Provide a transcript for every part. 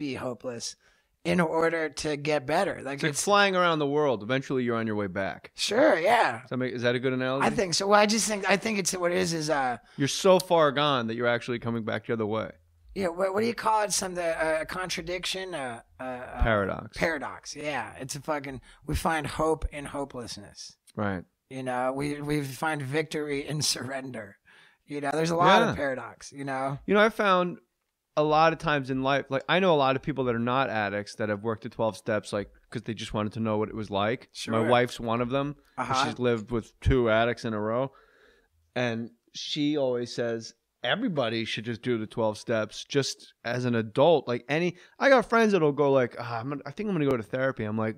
be hopeless in order to get better. Like it's flying around the world. Eventually, you're on your way back. Sure, yeah. Is that a good analogy? I think so. Well, I think it's what it is you're so far gone that you're actually coming back the other way. Yeah, what do you call it? A contradiction? Paradox. Paradox. Yeah, it's a fucking. We find hope in hopelessness. Right. You know, we find victory in surrender. You know, there's a lot of paradox. You know. You know, I found a lot of times in life, like I know a lot of people that are not addicts that have worked the 12 steps, like because they just wanted to know what it was like. Sure. My wife's one of them. She's lived with 2 addicts in a row, and she always says everybody should just do the 12 steps just as an adult. Like I got friends that'll go like, I think I'm gonna go to therapy. I'm like,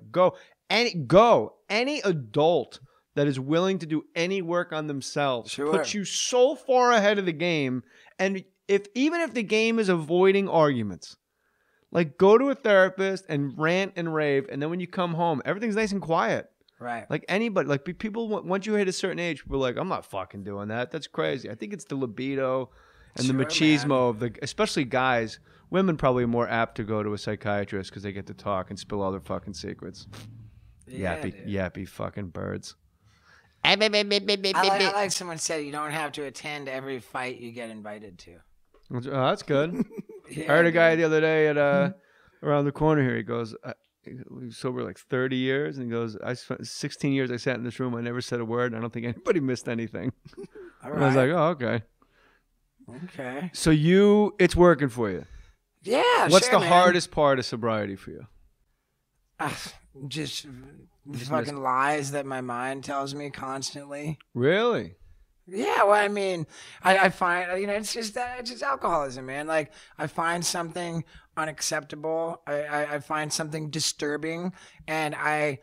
any adult that is willing to do any work on themselves puts you so far ahead of the game. And even if the game is avoiding arguments, like go to a therapist and rant and rave, and then when you come home, everything's nice and quiet. Right. Like anybody, like people, once you hit a certain age, people are like, I'm not fucking doing that. That's crazy. I think it's the libido and the machismo of especially guys. Women probably are more apt to go to a psychiatrist because they get to talk and spill all their fucking secrets. Yeah, yappy fucking birds. I like someone said you don't have to attend every fight you get invited to. Oh, that's good. I heard a guy the other day at around the corner here. He goes, he was sober like 30 years, and he goes, I spent 16 years I sat in this room. I never said a word, and I don't think anybody missed anything. All right. I was like, oh, okay. Okay. So it's working for you. Yeah. What's the hardest part of sobriety for you? Just fucking lies that my mind tells me constantly. Really? Yeah, well, I mean, I find, you know, it's just alcoholism, man. Like, I find something unacceptable. I find something disturbing, and I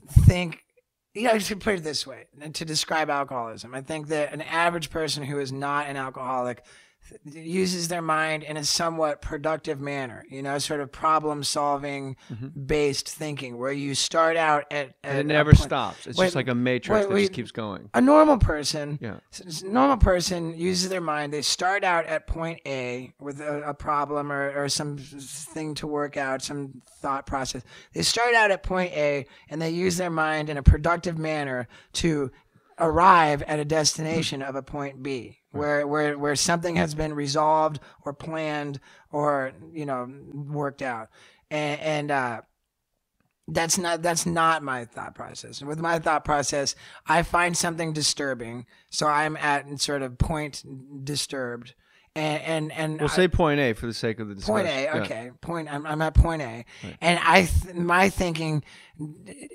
think, you know, to put it this way, to describe alcoholism, I think that an average person who is not an alcoholic uses their mind in a somewhat productive manner, you know, sort of problem-solving based thinking, where you start out at and it never stops. It's just like a matrix that just keeps going. A normal person, uses their mind. They start out at point A with a problem or some thing to work out, some thought process. They start out at point A, and they use their mind in a productive manner to arrive at a destination of a point B, where something has been resolved or planned or, you know, worked out. And that's not my thought process. With my thought process, I find something disturbing, so I'm at sort of point disturbed. And we'll say point A for the sake of the discussion. Point A, okay. Yeah. I'm at point A, right. And my thinking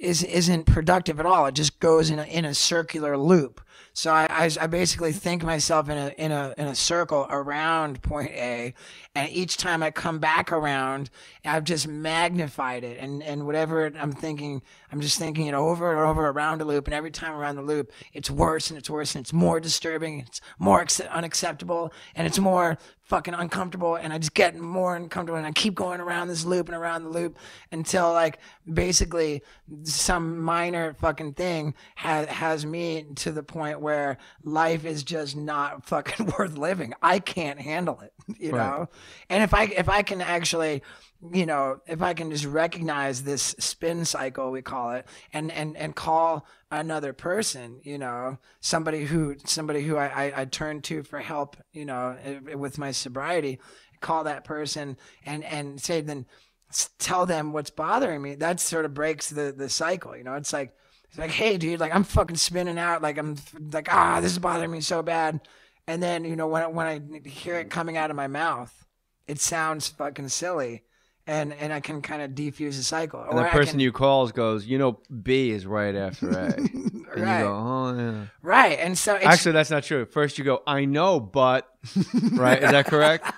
isn't productive at all. It just goes in a circular loop. So I basically think myself in a circle around point A, and each time I come back around, I've just magnified it, and whatever I'm thinking, I'm just thinking it over and over around a loop, and every time around the loop, it's worse and it's worse and it's more disturbing, it's more unacceptable, and it's more fucking uncomfortable, and I just get more uncomfortable, and I keep going around this loop and around the loop until, like, basically some minor fucking thing has me to the point where life is just not fucking worth living. I can't handle it, you know? And if I can actually, you know, if I can just recognize this spin cycle, we call it, and call another person, you know, somebody who I turn to for help, you know, with my sobriety, call that person and say, then tell them what's bothering me. That sort of breaks the cycle, you know. It's like, hey, dude, like, I'm fucking spinning out, like, I'm like, this is bothering me so bad. And then, you know, when I hear it coming out of my mouth, it sounds fucking silly. And I can kind of defuse the cycle. And the person you calls goes, you know, B is right after A. And right. You go, oh, yeah. Right. And so actually, that's not true. First you go, I know, but, right? Is that correct?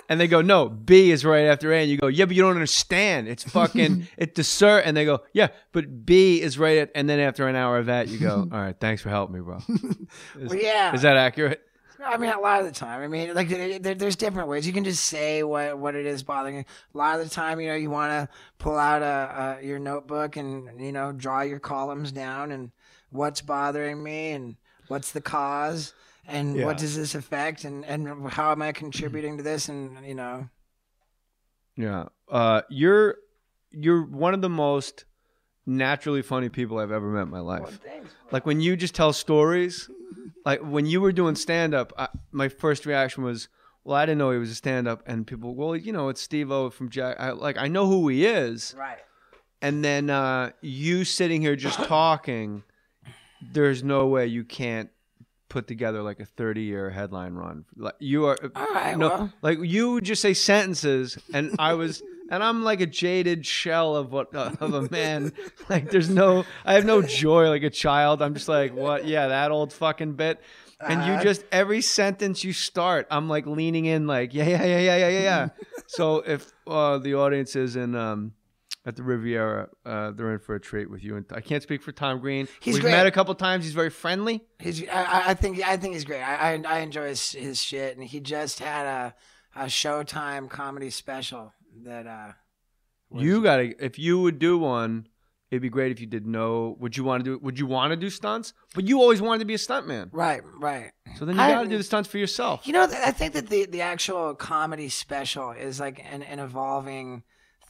And they go, no, B is right after A. And you go, yeah, but you don't understand. It's fucking, it's dessert. And they go, yeah, but B is right and then after an hour of that, you go, all right, thanks for helping me, bro. Is that accurate? I mean, a lot of the time. I mean, like, there's different ways. You can just say what it is bothering you. A lot of the time, you know, you want to pull out your notebook and, you know, draw your columns down and what's bothering me and what's the cause and what does this affect and how am I contributing to this, and, you know. Yeah. You're one of the most naturally funny people I've ever met in my life. Well, thanks, bro. Like when you just tell stories, like when you were doing stand-up, my first reaction was, well, I didn't know he was a stand-up. And people, well, you know, it's Steve-O from Jack. I know who he is. Right. And then you sitting here just talking, there's no way you can't put together like a 30-year headline run. Like you are, all right, no, well. like you would just say sentences, and I'm like a jaded shell of a man. Like I have no joy like a child. I'm just like, what? Yeah, that old fucking bit. And you just, every sentence you start, I'm like leaning in, like, yeah. So if the audience is in at the Riviera, they're in for a treat with you. And I can't speak for Tom Green. We've met a couple times. He's very friendly. I think he's great. I enjoy his shit, and he just had a Showtime comedy special that. You gotta, if you would do one, it'd be great if you did no. Would you want to do stunts? But you always wanted to be a stuntman. Right. So then you got to do the stunts for yourself. You know, I think that the actual comedy special is like an evolving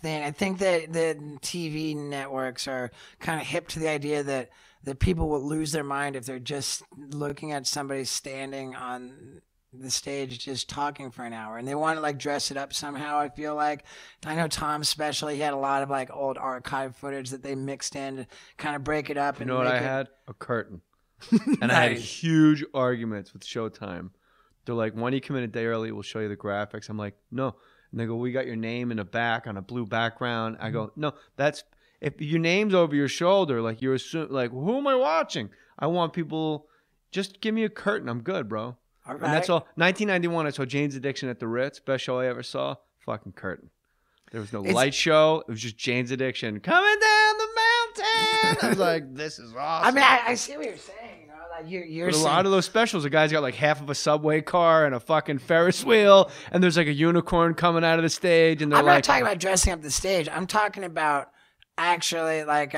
thing. I think that the TV networks are kind of hip to the idea that people will lose their mind if they're just looking at somebody standing on the stage just talking for an hour, and they want to like dress it up somehow. I feel like I know Tom's special, he had a lot of like old archive footage that they mixed in to kind of break it up. You know what I had? A curtain. And nice. I had huge arguments with Showtime. They're like, why don't you come in a day early, we'll show you the graphics. I'm like, no. And they go, we got your name in the back on a blue background. I go, no, that's if your name's over your shoulder, like you're assuming, like, who am I watching? I want people, just give me a curtain, I'm good, bro. All right. And that's all. 1991, I saw Jane's Addiction at the Ritz. Best show I ever saw. Fucking curtain. There was no light show. It was just Jane's Addiction coming down the mountain. I was like, this is awesome. I mean, I see what you're saying. You know, like you're a lot of those specials, the guy's got like half of a subway car and a fucking Ferris wheel, and there's like a unicorn coming out of the stage, and they're I'm not talking about dressing up the stage. I'm talking about actually like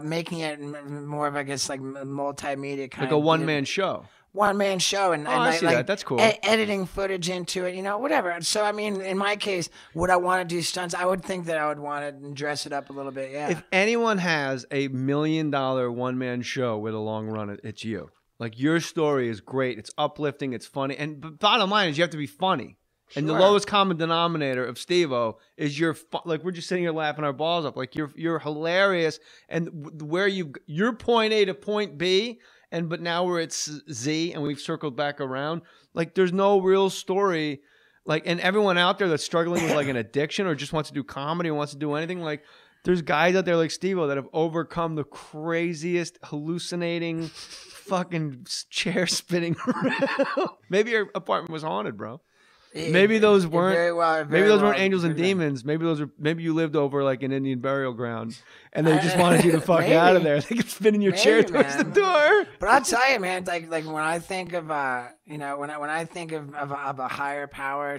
making it more of, I guess, like multimedia kind of like a one-man show. One-man show, and I see that. That's cool. Editing footage into it, whatever. So, I mean, in my case, would I want to do stunts? I would think that I would want to dress it up a little bit, yeah. If anyone has $1 million one-man show with a long run, it's you. Like, your story is great. It's uplifting. It's funny. And but bottom line is you have to be funny. Sure. And the lowest common denominator of Steve-O is like, we're just sitting here laughing our balls up. Like, you're hilarious. And where you're point A to point B, but now we're at Z and we've circled back around. Like, there's no real story. Like, and everyone out there that's struggling with like an addiction or just wants to do comedy or wants to do anything, like, there's guys out there like Steve-O that have overcome the craziest hallucinating fucking chair spinning around. Maybe your apartment was haunted, bro. Maybe those weren't angels and demons. Maybe you lived over like an Indian burial ground, and they just wanted you to fuck out of there. They could spin in your chair towards the door. But I'll tell you, man, like when I think of when I think of a higher power,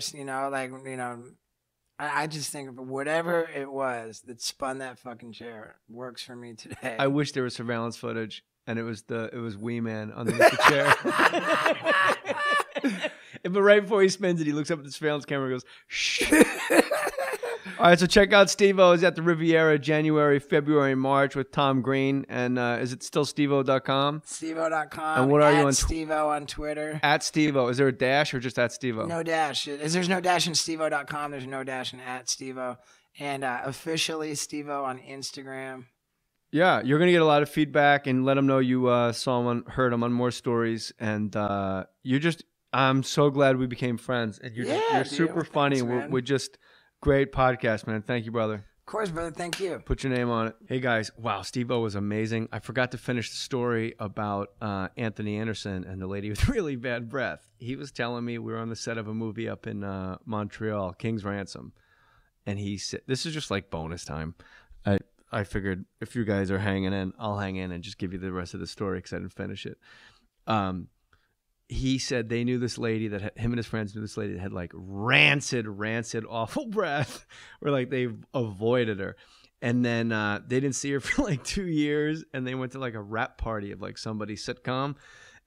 I just think of whatever it was that spun that fucking chair works for me today. I wish there was surveillance footage, and it was Wee Man underneath the chair. But right before he spins it, he looks up at the surveillance camera and goes, shh. All right, so check out Steve-O. He's at the Riviera January, February, March with Tom Green. And is it still Steve-O.com? Steve-O.com. And what are you on? Steve-O on Twitter. At Steve-O. Is there a dash or just at Steve-O? No dash. There's no dash in Steve-O.com. There's no dash in at Steve-O. And officially Steve-O on Instagram. Yeah, you're going to get a lot of feedback, and let them know you saw him, heard him on More Stories. And I'm so glad we became friends. And you're super funny. We're just great podcast, man. Thank you, brother. Of course, brother. Thank you. Put your name on it. Hey, guys. Wow, Steve-O was amazing. I forgot to finish the story about Anthony Anderson and the lady with really bad breath. He was telling me we were on the set of a movie up in Montreal, King's Ransom. And he said, this is just like bonus time. I figured if you guys are hanging in, I'll hang in and just give you the rest of the story because I didn't finish it. He said they knew this lady him and his friends knew this lady that had like rancid, awful breath, where like they avoided her. And then they didn't see her for like 2 years, and they went to like a rap party of like somebody's sitcom.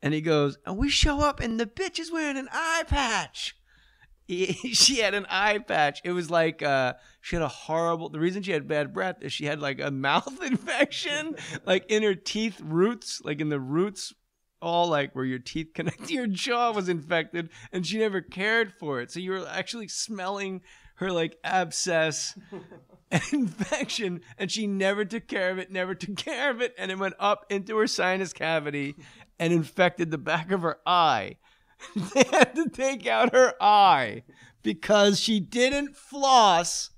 And he goes, and we show up and the bitch is wearing an eye patch. she had an eye patch. It was like she had the reason she had bad breath is she had like a mouth infection, like in her teeth roots, like in the roots, all like where your teeth connect to your jaw was infected, and she never cared for it. So you were actually smelling her like abscess infection, and she never took care of it, and it went up into her sinus cavity and infected the back of her eye. They had to take out her eye because she didn't floss,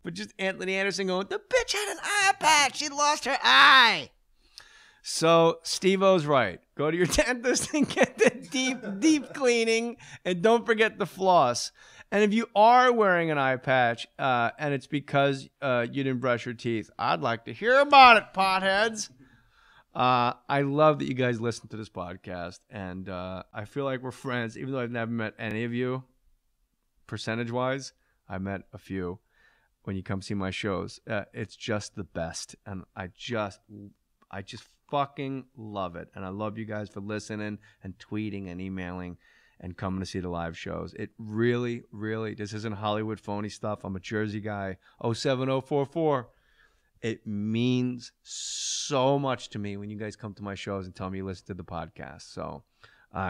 but just Anthony Anderson going, the bitch had an eye patch, she lost her eye. So Steve-O's right. Go to your dentist and get the deep cleaning, and don't forget the floss. And if you are wearing an eye patch and it's because you didn't brush your teeth, I'd like to hear about it, potheads. I love that you guys listen to this podcast, and I feel like we're friends, even though I've never met any of you. Percentage-wise, I met a few when you come see my shows. It's just the best, and I just fucking love it. And I love you guys for listening and tweeting and emailing and coming to see the live shows. It really, really, this isn't Hollywood phony stuff. I'm a Jersey guy, 07044. It means so much to me when you guys come to my shows and tell me you listen to the podcast. So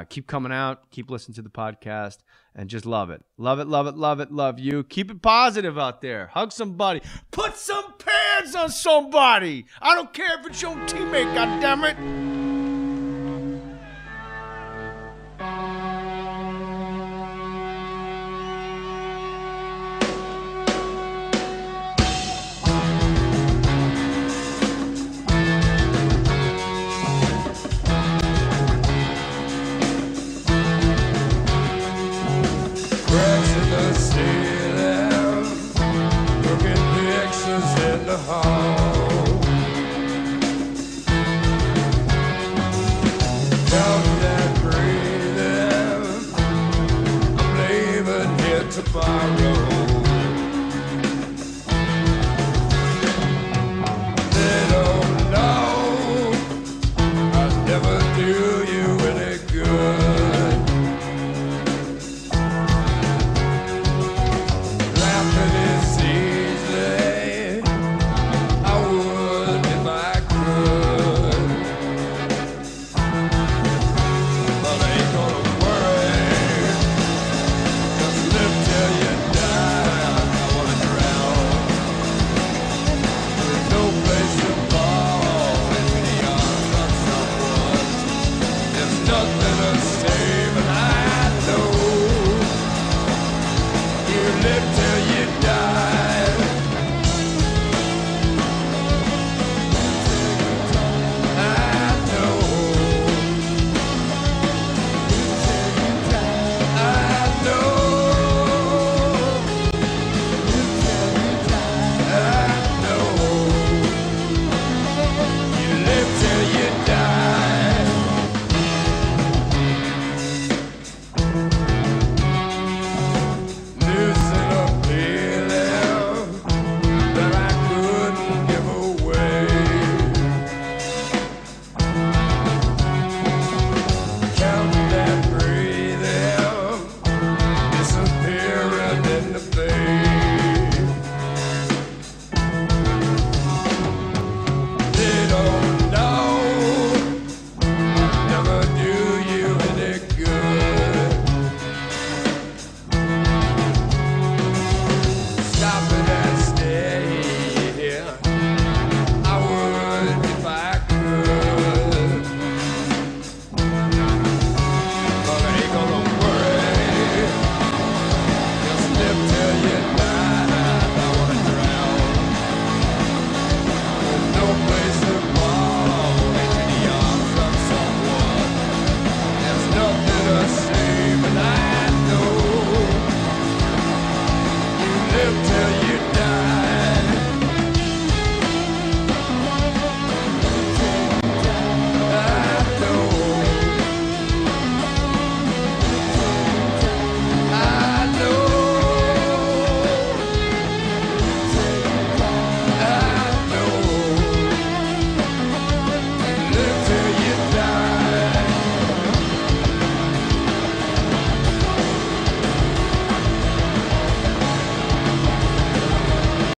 keep coming out, keep listening to the podcast, and just love it. Love it, love it, love it, love you. Keep it positive out there. Hug somebody. Put some pads on somebody. I don't care if it's your teammate, goddammit. In the hall.